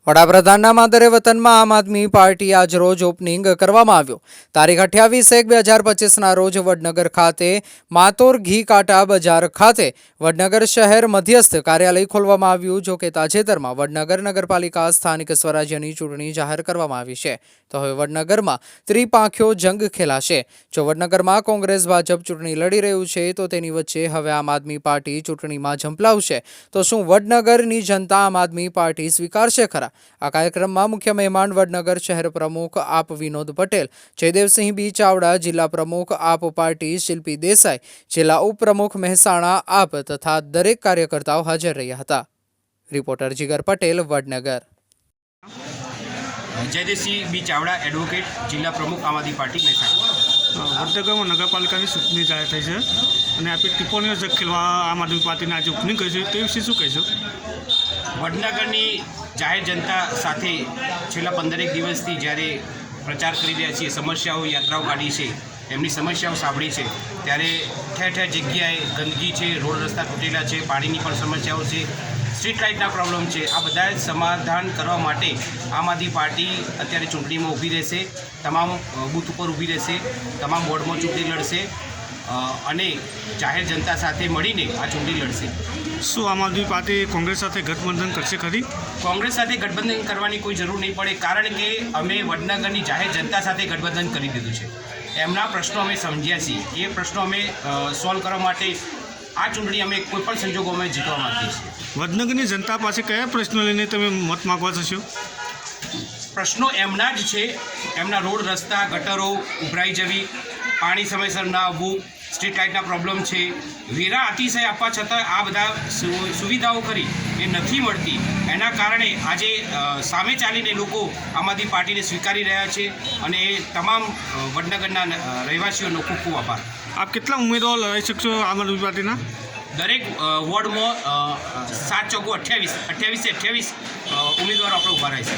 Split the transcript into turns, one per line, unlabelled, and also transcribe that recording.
વડાપ્રધાનના માદરે વતનમાં આમ આદમી પાર્ટી આજ રોજ ઓપનિંગ કરવામાં આવ્યું। તારીખ 28/1/2025ના રોજ વડનગર ખાતે માતોર ઘી કાંટા બજાર ખાતે વડનગર શહેર મધ્યસ્થ કાર્યાલય ખોલવામાં આવ્યું। જો કે તાજેતરમાં વડનગર નગરપાલિકા સ્થાનિક સ્વરાજ્યની ચૂંટણી જાહેર કરવામાં આવી છે, તો હવે વડનગરમાં ત્રિપાંખ્યો જંગ ખેલાશે। જો વડનગરમાં કોંગ્રેસ ભાજપ ચૂંટણી લડી રહ્યું છે, તો તેની વચ્ચે હવે આમ આદમી પાર્ટી ચૂંટણીમાં ઝંપલાવશે। તો શું વડનગરની જનતા આમ આદમી પાર્ટી સ્વીકારશે ખરા? આ કાર્યક્રમમાં મુખ્ય મહેમાન વડનગર શહેર પ્રમુખ આપ વિનોદ પટેલ, જયદેવસિંહ બી ચાવડા, જિલ્લા પ્રમુખ આપ પાર્ટી શિલ્પી દેસાઈ, જિલ્લા ઉપપ્રમુખ મહેસાણા આપ તથા દરેક કાર્યકર્તાઓ હાજર રહ્યા હતા। રિપોર્ટર જીગર પટેલ, વડનગર।
જયદેવસિંહ બી ચાવડા, એડવોકેટ, જિલ્લા પ્રમુખ આમ આદમી પાર્ટી મહેસાણા।
વડનગરમાં નગરપાલિકાની ચૂંટણી જાહેર થઈ છે અને આપણે ટિપ્પણીઓ ખેલવા આમ આદમી પાર્ટીની આજે ઓપનિંગ કરી છે, તે વિશે શું કહીશું?
વડનગરની જાહેર જનતા સાથે છેલ્લા 15 દિવસથી જ્યારે પ્રચાર કરી રહ્યા છીએ, સમસ્યાઓ યાત્રાઓ કાઢી છે, એમની સમસ્યાઓ સાંભળી છે, ત્યારે ઠેર ઠેર જગ્યાએ ગંદકી છે, રોડ રસ્તા તૂટેલા છે, પાણીની પણ સમસ્યાઓ છે, સ્ટ્રીટ લાઇટના પ્રોબ્લેમ છે। આ બધા જ સમાધાન કરવા માટે આમ આદમી પાર્ટી અત્યારે ચૂંટણીમાં ઊભી રહેશે, તમામ બૂથ ઉપર ઊભી રહેશે, તમામ વોર્ડમાં ચૂંટણી લડશે અને જાહેર જનતા સાથે મળીને આ ચૂંટણી લડશે।
શું આમ આદમી પાર્ટી કોંગ્રેસ સાથે ગઠબંધન કરશે ખરી?
કોંગ્રેસ સાથે ગઠબંધન કરવાની કોઈ જરૂર નહીં પડે, કારણ કે અમે વડનગરની જાહેર જનતા સાથે ગઠબંધન કરી દીધું છે। એમના પ્રશ્નો અમે સમજ્યા છીએ, એ પ્રશ્નો અમે સોલ્વ કરવા માટે આ ચૂંટણી અમે કોઈપણ સંજોગોમાં જીતવા માંગીએ છીએ।
વડનગરની જનતા પાસે કયા પ્રશ્નો લઈને તમે મત માગવા જશો?
પ્રશ્નો એમના જ છે, એમના રોડ રસ્તા, ગટરો ઉભરાઈ જવી, પાણી સમયસર ના આવવું, સ્ટ્રીટ લાઇટના પ્રોબ્લેમ છે, વેરા અતિશય આપવા છતાં આ બધા સુવિધાઓ કરી એ નથી મળતી। એના કારણે આજે સામે ચાલીને લોકો આમ આદમી પાર્ટીને સ્વીકારી રહ્યા છે અને એ તમામ વડનગરના રહેવાસીઓનો ખૂબ ખૂબ આભાર।
આપ કેટલા ઉમેદવારો લડાઈ શકશો આમ આદમી પાર્ટીના?
દરેક વોર્ડમાં 7 ચોકુ 28 ઉમેદવારો આપણે ઊભા રહેશે।